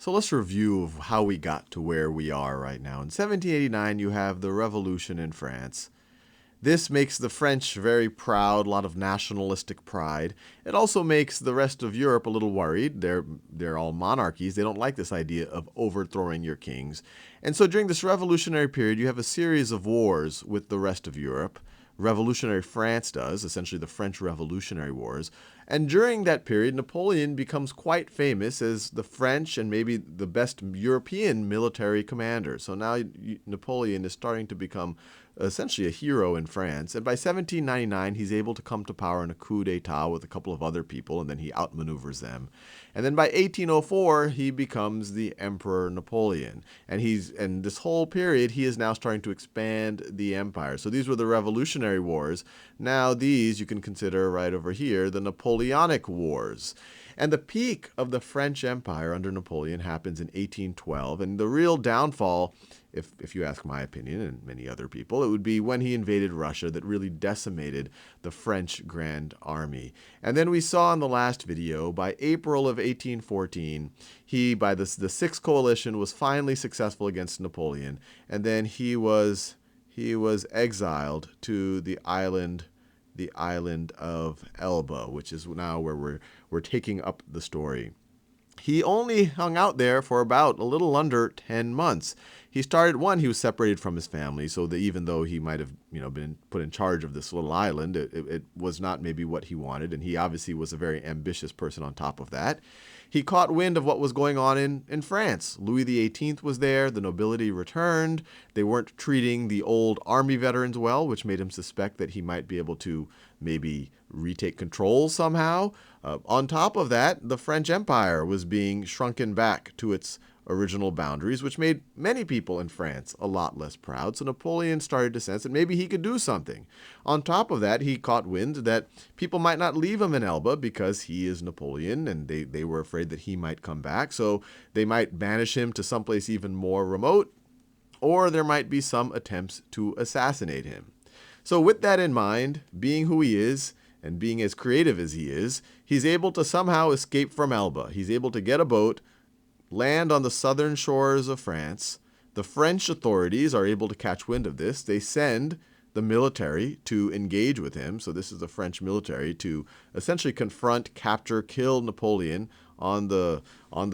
So let's review of how we got to where we are right now. In 1789, you have the revolution in France. This makes the French very proud, a lot of nationalistic pride. It also makes the rest of Europe a little worried. They're all monarchies. They don't like this idea of overthrowing your kings. And so during this revolutionary period, you have a series of wars with the rest of Europe. Revolutionary France does, essentially the French Revolutionary Wars. And during that period, Napoleon becomes quite famous as the French and maybe the best European military commander. So now Napoleon is starting to become essentially a hero in France. And by 1799, he's able to come to power in a coup d'etat with a couple of other people, and then he outmaneuvers them. And then by 1804, he becomes the Emperor Napoleon. And this whole period, he is now starting to expand the empire. So these were the Revolutionary Wars. Now these you can consider right over here, the Napoleonic Wars. And the peak of the French Empire under Napoleon happens in 1812. And the real downfall, if you ask my opinion and many other people, it would be when he invaded Russia that really decimated the French Grand Army. And then we saw in the last video, by April of 1814, by the Sixth Coalition was finally successful against Napoleon. And then he was exiled to the island of Elba, which is now where we're taking up the story. He only hung out there for about a little under 10 months. He was separated from his family, so that even though he might have been put in charge of this little island, it was not maybe what he wanted, and he obviously was a very ambitious person on top of that. He caught wind of what was going on in France. Louis XVIII was there, the nobility returned, they weren't treating the old army veterans well, which made him suspect that he might be able to maybe retake control somehow. On top of that, the French Empire was being shrunken back to its original boundaries, which made many people in France a lot less proud. So Napoleon started to sense that maybe he could do something. On top of that, he caught wind that people might not leave him in Elba because he is Napoleon, and they were afraid that he might come back. So they might banish him to someplace even more remote, or there might be some attempts to assassinate him. So with that in mind, being who he is, and being as creative as he is, he's able to somehow escape from Elba. He's able to get a boat, land on the southern shores of France. The French authorities are able to catch wind of this. They send the military to engage with him. So this is the French military to essentially confront, capture, kill Napoleon on the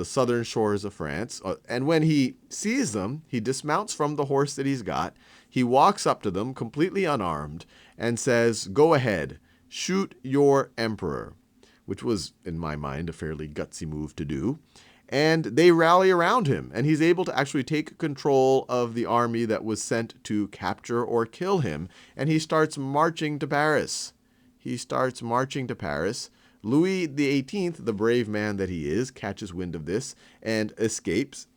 southern shores of France. And when he sees them, he dismounts from the horse that he's got. He walks up to them completely unarmed and says, "Go ahead, shoot your emperor," which was, in my mind, a fairly gutsy move to do. And they rally around him, and he's able to actually take control of the army that was sent to capture or kill him, and he starts marching to Paris. Louis XVIII, the brave man that he is, catches wind of this and escapes.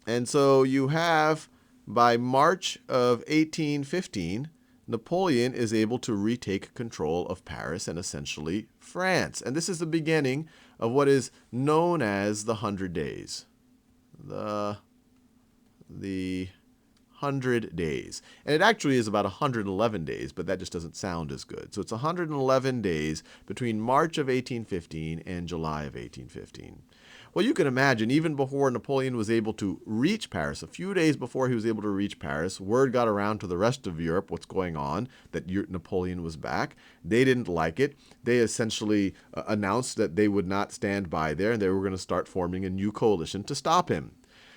And so you have, by March of 1815, Napoleon is able to retake control of Paris and essentially France. And this is the beginning of what is known as the 100 Days. The 100 days. And it actually is about 111 days, but that just doesn't sound as good. So it's 111 days between March of 1815 and July of 1815. Well, you can imagine, even before Napoleon was able to reach Paris, a few days before he was able to reach Paris, word got around to the rest of Europe what's going on, that Napoleon was back. They didn't like it. They essentially announced that they would not stand by there, and they were going to start forming a new coalition to stop him.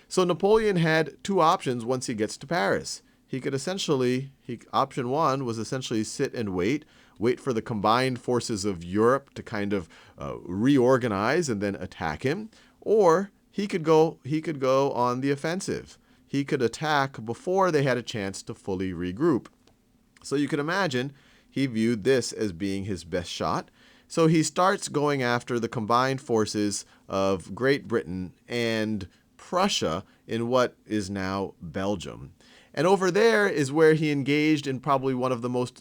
So Napoleon had two options once he gets to Paris. Option one was essentially sit and wait for the combined forces of Europe to kind of reorganize and then attack him. Or he could go on the offensive. He could attack before they had a chance to fully regroup. So you can imagine he viewed this as being his best shot. So he starts going after the combined forces of Great Britain and Prussia in what is now Belgium. And over there is where he engaged in probably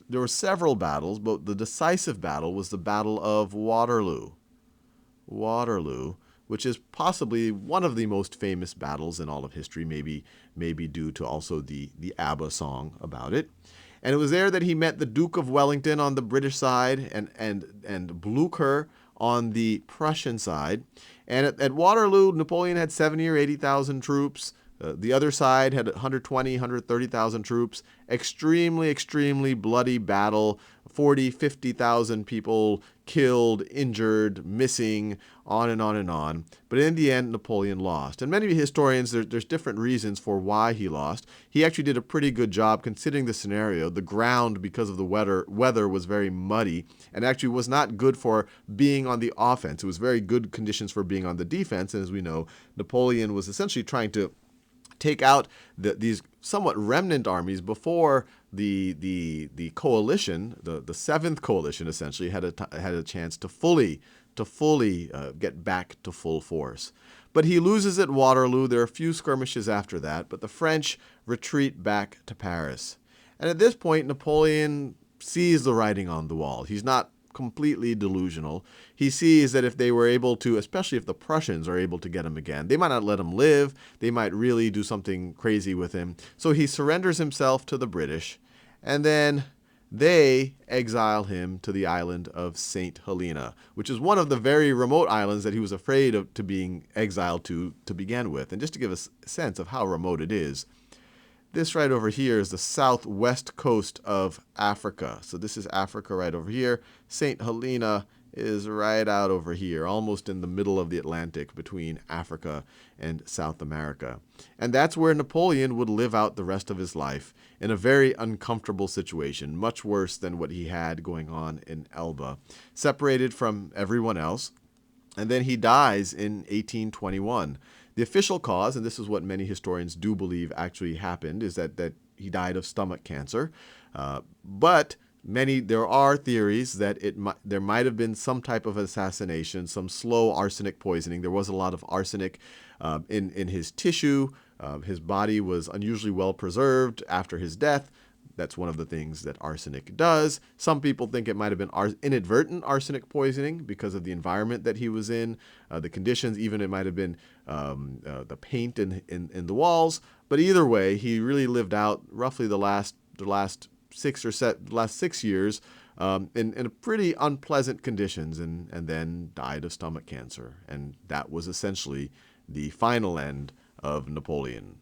there were several battles, but the decisive battle was the Battle of Waterloo. Which is possibly one of the most famous battles in all of history, maybe due to also the ABBA song about it. And it was there that he met the Duke of Wellington on the British side and Blücher on the Prussian side. And at Waterloo, Napoleon had 70 or 80,000 troops. The other side had 120, 130,000 troops. Extremely, extremely bloody battle. 40, 50,000 people killed, injured, missing, on and on and on. But in the end, Napoleon lost. And many historians, there's different reasons for why he lost. He actually did a pretty good job considering the scenario. The ground, because of the weather was very muddy and actually was not good for being on the offense. It was very good conditions for being on the defense. And as we know, Napoleon was essentially trying to take out these somewhat remnant armies before the coalition, the Seventh Coalition, essentially had a chance to fully get back to full force. But he loses at Waterloo. There are a few skirmishes after that, but the French retreat back to Paris. And at this point, Napoleon sees the writing on the wall. He's not completely delusional. He sees that if they were able to, especially if the Prussians are able to get him again, they might not let him live. They might really do something crazy with him. So he surrenders himself to the British, and then they exile him to the island of St. Helena, which is one of the very remote islands that he was afraid of to being exiled to begin with. And just to give us a sense of how remote it is, this right over here is the southwest coast of Africa. So this is Africa right over here. St. Helena is right out over here, almost in the middle of the Atlantic between Africa and South America. And that's where Napoleon would live out the rest of his life in a very uncomfortable situation, much worse than what he had going on in Elba, separated from everyone else. And then he dies in 1821. The official cause, and this is what many historians do believe actually happened, is that he died of stomach cancer. But there are theories that there might have been some type of assassination, some slow arsenic poisoning. There was a lot of arsenic in his tissue. His body was unusually well preserved after his death. That's one of the things that arsenic does. Some people think it might have been inadvertent arsenic poisoning because of the environment that he was in, the conditions. Even it might have been the paint in the walls. But either way, he really lived out roughly the last 6 years in pretty unpleasant conditions, and then died of stomach cancer. And that was essentially the final end of Napoleon.